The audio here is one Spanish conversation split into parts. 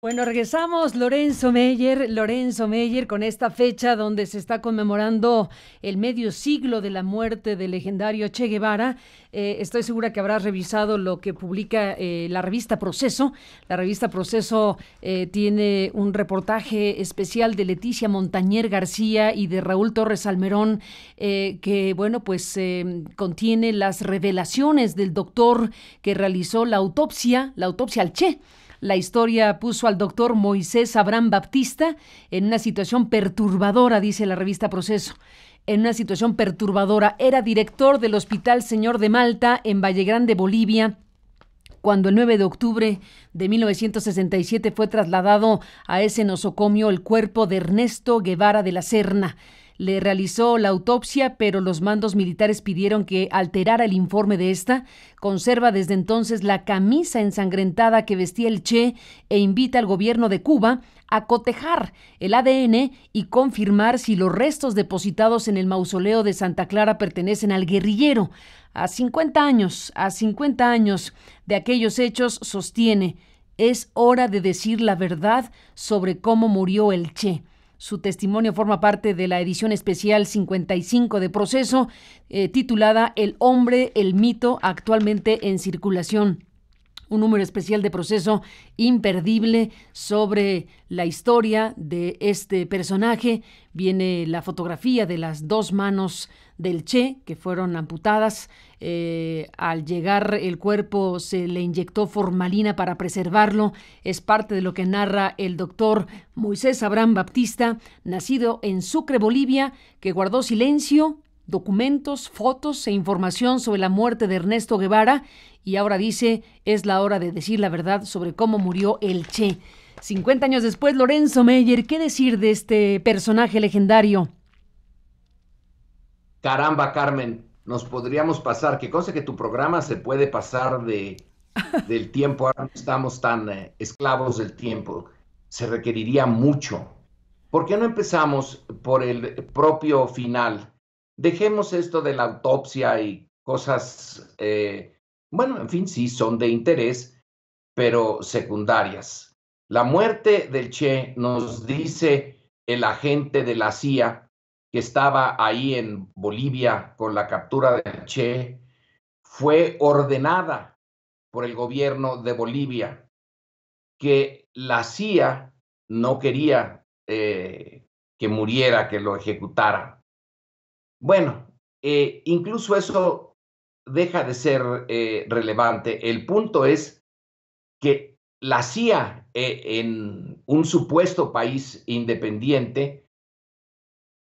Bueno, regresamos, Lorenzo Meyer, con esta fecha donde se está conmemorando el medio siglo de la muerte del legendario Che Guevara. Estoy segura que habrás revisado lo que publica la revista Proceso. La revista Proceso tiene un reportaje especial de Leticia Montañer García y de Raúl Torres Almerón, que, bueno, pues contiene las revelaciones del doctor que realizó la autopsia al Che. La historia puso al doctor Moisés Abraham Baptista en una situación perturbadora, dice la revista Proceso. En una situación perturbadora. Era director del Hospital Señor de Malta en Valle Grande, Bolivia, cuando el 9 de octubre de 1967 fue trasladado a ese nosocomio el cuerpo de Ernesto Guevara de la Serna. Le realizó la autopsia, pero los mandos militares pidieron que alterara el informe de esta. Conserva desde entonces la camisa ensangrentada que vestía el Che e invita al gobierno de Cuba a cotejar el ADN y confirmar si los restos depositados en el mausoleo de Santa Clara pertenecen al guerrillero. A 50 años de aquellos hechos, sostiene, es hora de decir la verdad sobre cómo murió el Che. Su testimonio forma parte de la edición especial 55 de Proceso, titulada El hombre, el mito, actualmente en circulación. Un número especial de Proceso imperdible sobre la historia de este personaje. Viene la fotografía de las dos manos del Che, que fueron amputadas. Al llegar el cuerpo se le inyectó formalina para preservarlo. Es parte de lo que narra el doctor Moisés Abraham Baptista, nacido en Sucre, Bolivia, que guardó silencio, documentos, fotos e información sobre la muerte de Ernesto Guevara, y ahora dice, es la hora de decir la verdad sobre cómo murió el Che. 50 años después, Lorenzo Meyer, ¿qué decir de este personaje legendario? Caramba, Carmen, nos podríamos pasar, que cosa que tu programa se puede pasar del tiempo, ahora no estamos tan esclavos del tiempo, se requeriría mucho. ¿Por qué no empezamos por el propio final? Dejemos esto de la autopsia y cosas, bueno, en fin, sí, son de interés, pero secundarias. La muerte del Che, nos dice el agente de la CIA que estaba ahí en Bolivia con la captura del Che, fue ordenada por el gobierno de Bolivia, que la CIA no quería que muriera, que lo ejecutara. Bueno, incluso eso deja de ser relevante. El punto es que la CIA, en un supuesto país independiente,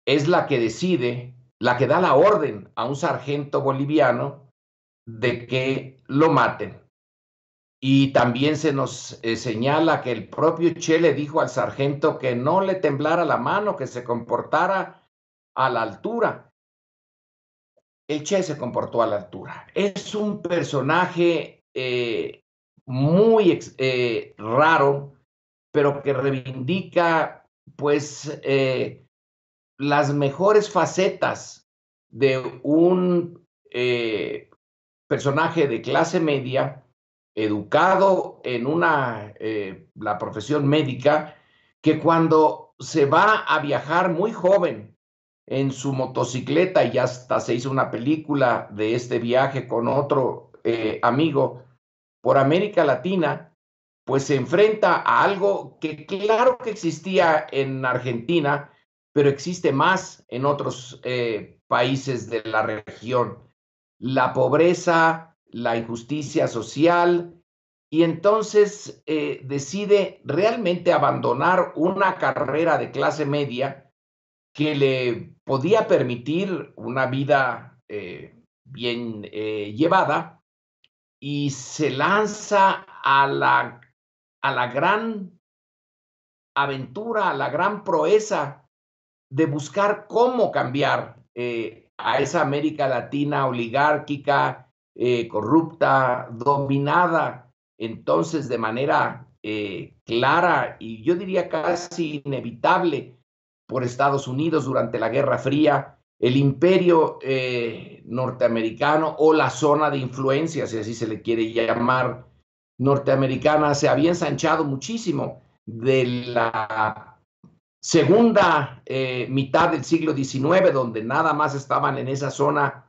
es la que decide, la que da la orden a un sargento boliviano de que lo maten. Y también se nos señala que el propio Che le dijo al sargento que no le temblara la mano, que se comportara a la altura. El Che se comportó a la altura. Es un personaje muy raro, pero que reivindica pues las mejores facetas de un personaje de clase media, educado en la profesión médica, que cuando se va a viajar muy joven en su motocicleta, y hasta se hizo una película de este viaje con otro amigo por América Latina, pues se enfrenta a algo que claro que existía en Argentina, pero existe más en otros países de la región. La pobreza, la injusticia social, y entonces decide realmente abandonar una carrera de clase media que le podía permitir una vida bien llevada, y se lanza a la gran aventura, a la gran proeza de buscar cómo cambiar a esa América Latina oligárquica, corrupta, dominada entonces de manera clara y yo diría casi inevitable por Estados Unidos durante la Guerra Fría, el imperio norteamericano o la zona de influencia, si así se le quiere llamar, norteamericana, se había ensanchado muchísimo. de la segunda mitad del siglo XIX, donde nada más estaban en esa zona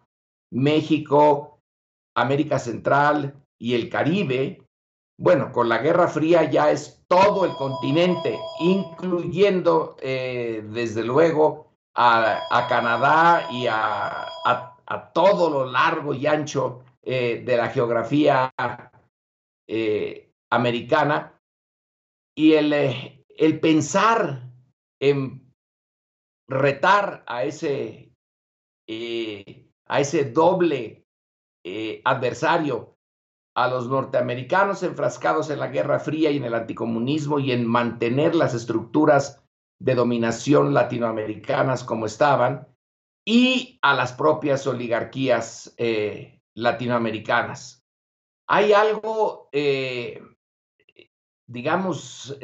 México, América Central y el Caribe. Bueno, con la Guerra Fría ya es todo el continente, incluyendo desde luego a Canadá y a todo lo largo y ancho de la geografía americana. Y el pensar en retar a ese doble adversario, a los norteamericanos enfrascados en la Guerra Fría y en el anticomunismo y en mantener las estructuras de dominación latinoamericanas como estaban, y a las propias oligarquías latinoamericanas. Hay algo, digamos,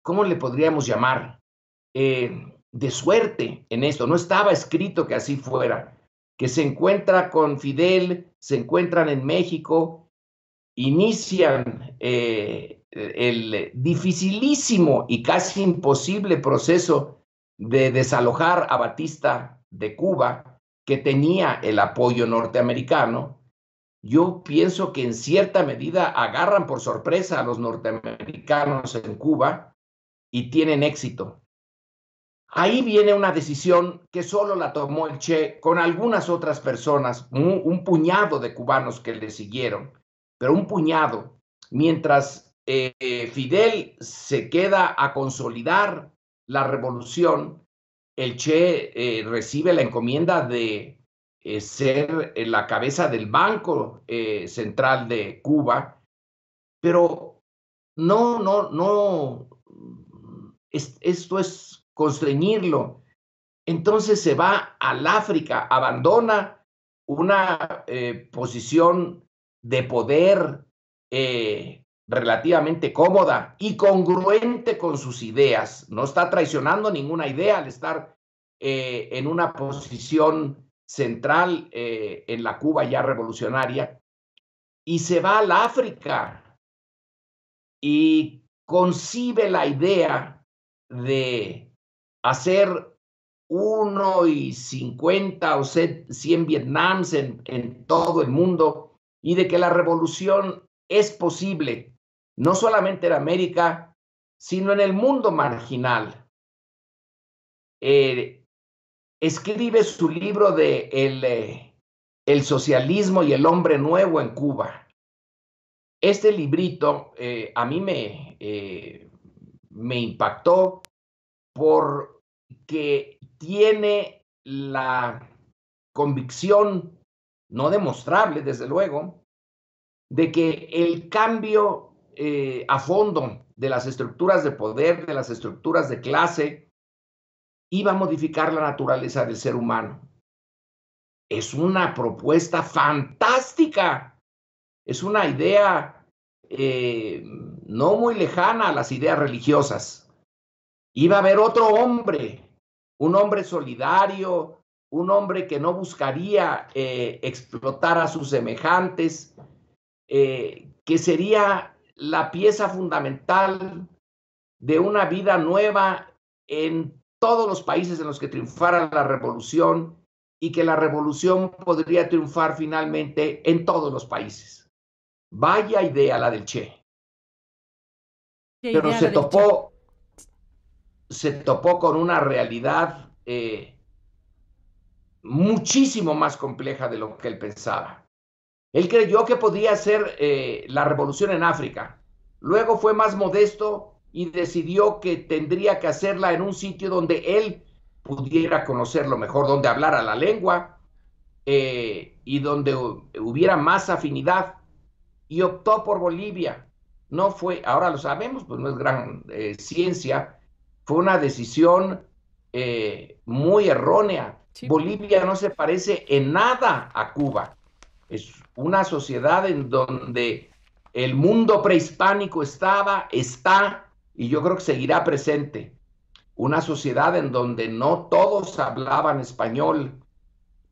¿cómo le podríamos llamar? De suerte en esto. No estaba escrito que así fuera. Que se encuentra con Fidel, se encuentran en México, inician el dificilísimo y casi imposible proceso de desalojar a Batista de Cuba, que tenía el apoyo norteamericano. Yo pienso que en cierta medida agarran por sorpresa a los norteamericanos en Cuba y tienen éxito. Ahí viene una decisión que solo la tomó el Che con algunas otras personas, un puñado de cubanos que le siguieron, pero un puñado, mientras Fidel se queda a consolidar la revolución. El Che recibe la encomienda de ser la cabeza del Banco Central de Cuba, pero no, esto es constreñirlo. Entonces se va al África, abandona una posición de poder relativamente cómoda y congruente con sus ideas. No está traicionando ninguna idea al estar en una posición central en la Cuba ya revolucionaria, y se va al África y concibe la idea de hacer 1,50 o 100 Vietnams en todo el mundo, y de que la revolución es posible, no solamente en América, sino en el mundo marginal. Escribe su libro de el socialismo y el hombre nuevo en Cuba. Este librito a mí me impactó porque tiene la convicción, no demostrable desde luego, de que el cambio a fondo de las estructuras de poder, de las estructuras de clase, iba a modificar la naturaleza del ser humano. Es una propuesta fantástica, es una idea no muy lejana a las ideas religiosas. Iba a haber otro hombre, un hombre solidario, un hombre que no buscaría explotar a sus semejantes, que sería la pieza fundamental de una vida nueva en todos los países en los que triunfara la revolución, y que la revolución podría triunfar finalmente en todos los países. Vaya idea la del Che. Pero se topó con una realidad muchísimo más compleja de lo que él pensaba. Él creyó que podía hacer la revolución en África. Luego fue más modesto y decidió que tendría que hacerla en un sitio donde él pudiera conocerlo mejor, donde hablara la lengua y donde hubiera más afinidad. Y optó por Bolivia. No fue, ahora lo sabemos, pues no es gran ciencia, fue una decisión muy errónea. Sí. Bolivia no se parece en nada a Cuba. Es una sociedad en donde el mundo prehispánico está, y yo creo que seguirá presente. Una sociedad en donde no todos hablaban español,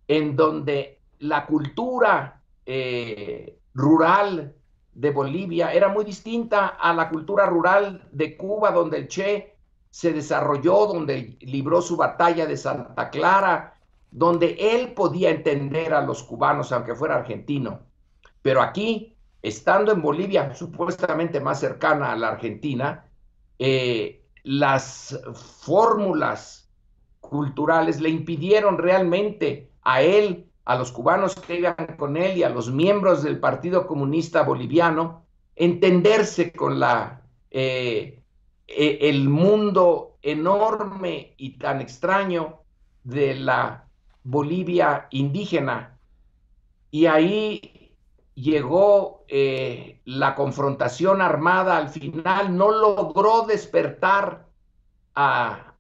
en donde la cultura rural de Bolivia era muy distinta a la cultura rural de Cuba, donde el Che se desarrolló, donde libró su batalla de Santa Clara, donde él podía entender a los cubanos, aunque fuera argentino. Pero aquí, estando en Bolivia, supuestamente más cercana a la Argentina, las fórmulas culturales le impidieron realmente a él, a los cubanos que iban con él y a los miembros del Partido Comunista Boliviano entenderse con el mundo enorme y tan extraño de la Bolivia indígena. Y ahí llegó la confrontación armada. Al final no logró despertar a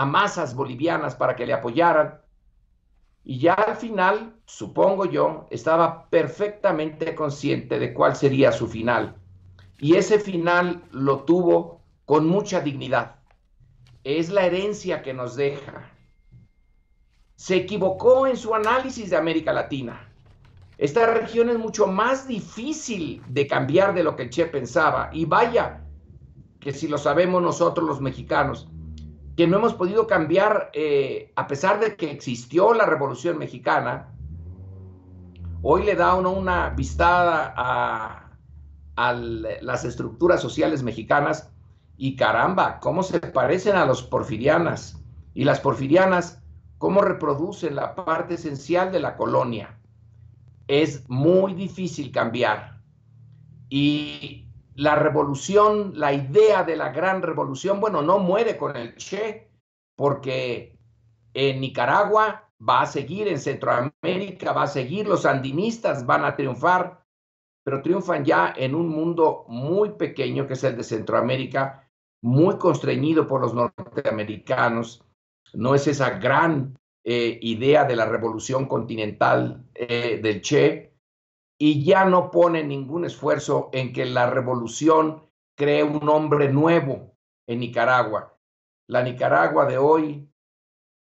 masas bolivianas para que le apoyaran. Y ya al final, supongo yo, estaba perfectamente consciente de cuál sería su final. Y ese final lo tuvo con mucha dignidad. Es la herencia que nos deja. Se equivocó en su análisis de América Latina. Esta región es mucho más difícil de cambiar de lo que el Che pensaba. Y vaya, que si lo sabemos nosotros los mexicanos, que no hemos podido cambiar, a pesar de que existió la Revolución Mexicana. Hoy le da uno una vistada a las estructuras sociales mexicanas y caramba, cómo se parecen a los porfirianas. Y las porfirianas, cómo reproducen la parte esencial de la colonia. Es muy difícil cambiar. Y la revolución, la idea de la gran revolución, bueno, no muere con el Che, porque en Nicaragua va a seguir, en Centroamérica va a seguir, los sandinistas van a triunfar, pero triunfan ya en un mundo muy pequeño, que es el de Centroamérica, muy constreñido por los norteamericanos. No es esa gran idea de la revolución continental del Che, y ya no pone ningún esfuerzo en que la revolución cree un hombre nuevo en Nicaragua. La Nicaragua de hoy,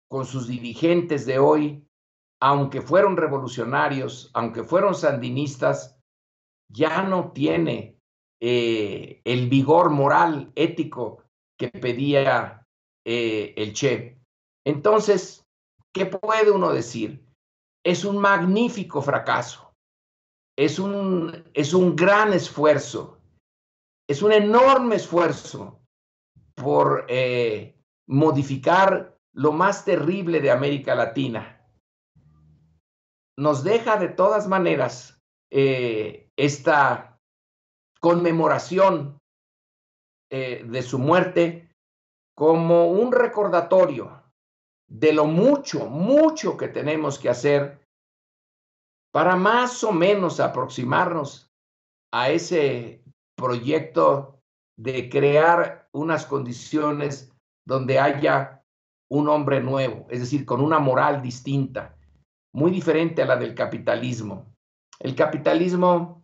con sus dirigentes de hoy, aunque fueron revolucionarios, aunque fueron sandinistas, ya no tiene el vigor moral, ético que pedía el Che. Entonces, ¿qué puede uno decir? Es un magnífico fracaso. Es un gran esfuerzo, es un enorme esfuerzo por modificar lo más terrible de América Latina. Nos deja de todas maneras esta conmemoración de su muerte como un recordatorio de lo mucho, mucho que tenemos que hacer para más o menos aproximarnos a ese proyecto de crear unas condiciones donde haya un hombre nuevo, es decir, con una moral distinta, muy diferente a la del capitalismo. El capitalismo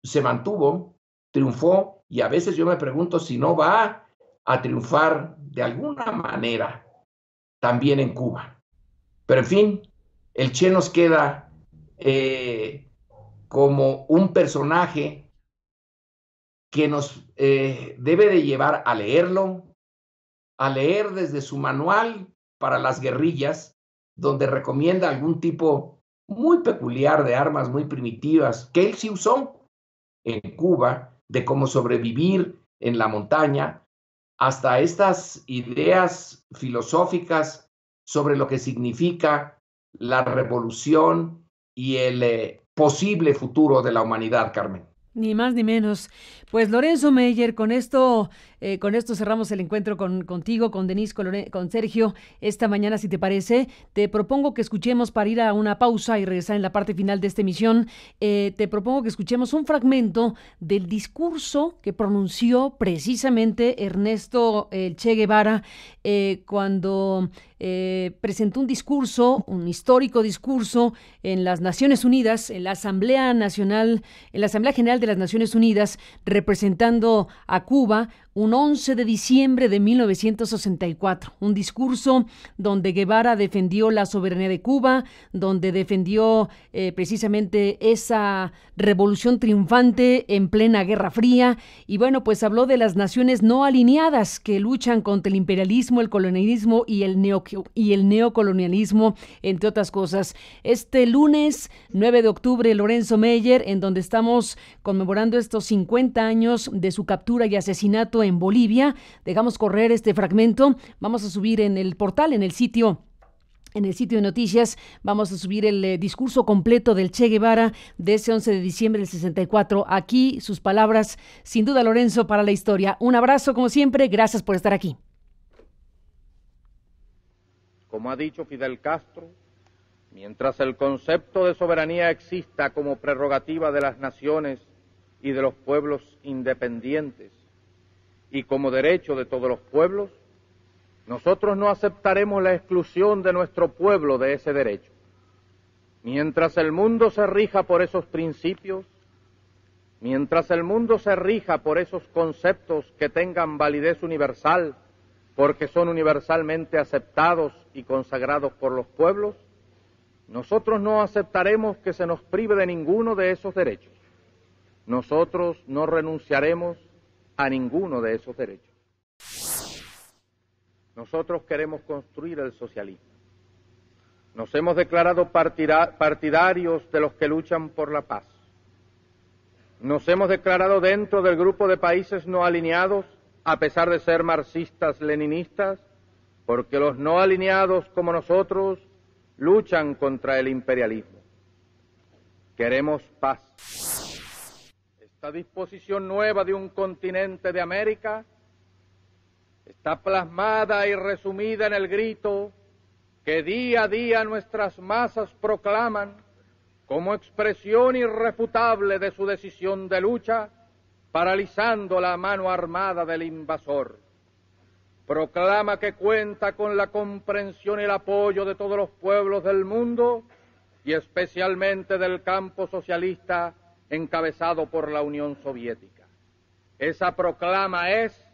se mantuvo, triunfó, y a veces yo me pregunto si no va a triunfar de alguna manera también en Cuba. Pero en fin, el Che nos queda como un personaje que nos debe de llevar a leerlo, a leer desde su manual para las guerrillas, donde recomienda algún tipo muy peculiar de armas muy primitivas que él sí usó en Cuba, de cómo sobrevivir en la montaña, hasta estas ideas filosóficas sobre lo que significa la revolución y el posible futuro de la humanidad, Carmen. Ni más ni menos. Pues Lorenzo Meyer, con esto cerramos el encuentro contigo, con Denise, con Sergio, esta mañana, si te parece. Te propongo que escuchemos, para ir a una pausa y regresar en la parte final de esta emisión, te propongo que escuchemos un fragmento del discurso que pronunció precisamente Ernesto Che Guevara cuando presentó un discurso, un histórico discurso en las Naciones Unidas, en la Asamblea Nacional, en la Asamblea General de las Naciones Unidas, representando a Cuba, un 11 de diciembre de 1964. Un discurso donde Guevara defendió la soberanía de Cuba, donde defendió precisamente esa revolución triunfante en plena Guerra Fría. Y bueno, pues habló de las naciones no alineadas que luchan contra el imperialismo, el colonialismo y el neocolonialismo, entre otras cosas. Este lunes 9 de octubre, Lorenzo Meyer, en donde estamos conmemorando estos 50 años de su captura y asesinato en Bolivia. Dejamos correr este fragmento. Vamos a subir en el portal, en el sitio de noticias, vamos a subir el discurso completo del Che Guevara de ese 11 de diciembre del 64. Aquí sus palabras, sin duda, Lorenzo, para la historia. Un abrazo, como siempre. Gracias por estar aquí. Como ha dicho Fidel Castro, mientras el concepto de soberanía exista como prerrogativa de las naciones y de los pueblos independientes y como derecho de todos los pueblos, nosotros no aceptaremos la exclusión de nuestro pueblo de ese derecho. Mientras el mundo se rija por esos principios, mientras el mundo se rija por esos conceptos que tengan validez universal, porque son universalmente aceptados y consagrados por los pueblos, nosotros no aceptaremos que se nos prive de ninguno de esos derechos. Nosotros no renunciaremos a ninguno de esos derechos. Nosotros queremos construir el socialismo. Nos hemos declarado partidarios de los que luchan por la paz. Nos hemos declarado dentro del grupo de países no alineados, a pesar de ser marxistas-leninistas, porque los no alineados como nosotros luchan contra el imperialismo. Queremos paz. Esta disposición nueva de un continente de América está plasmada y resumida en el grito que día a día nuestras masas proclaman como expresión irrefutable de su decisión de lucha, paralizando la mano armada del invasor. Proclama que cuenta con la comprensión y el apoyo de todos los pueblos del mundo y especialmente del campo socialista encabezado por la Unión Soviética. Esa proclama es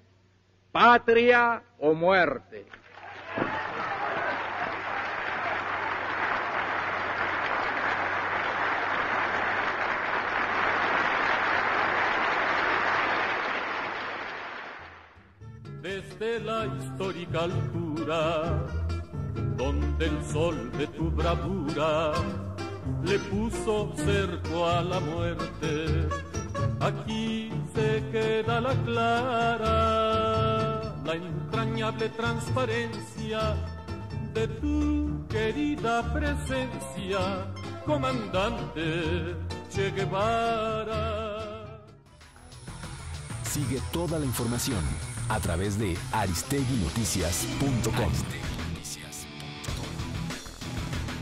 patria o muerte. Desde la histórica altura, donde el sol de tu bravura le puso cerco a la muerte, aquí se queda la clara, la entrañable transparencia de tu querida presencia, comandante Che Guevara. Sigue toda la información a través de aristeguinoticias.com.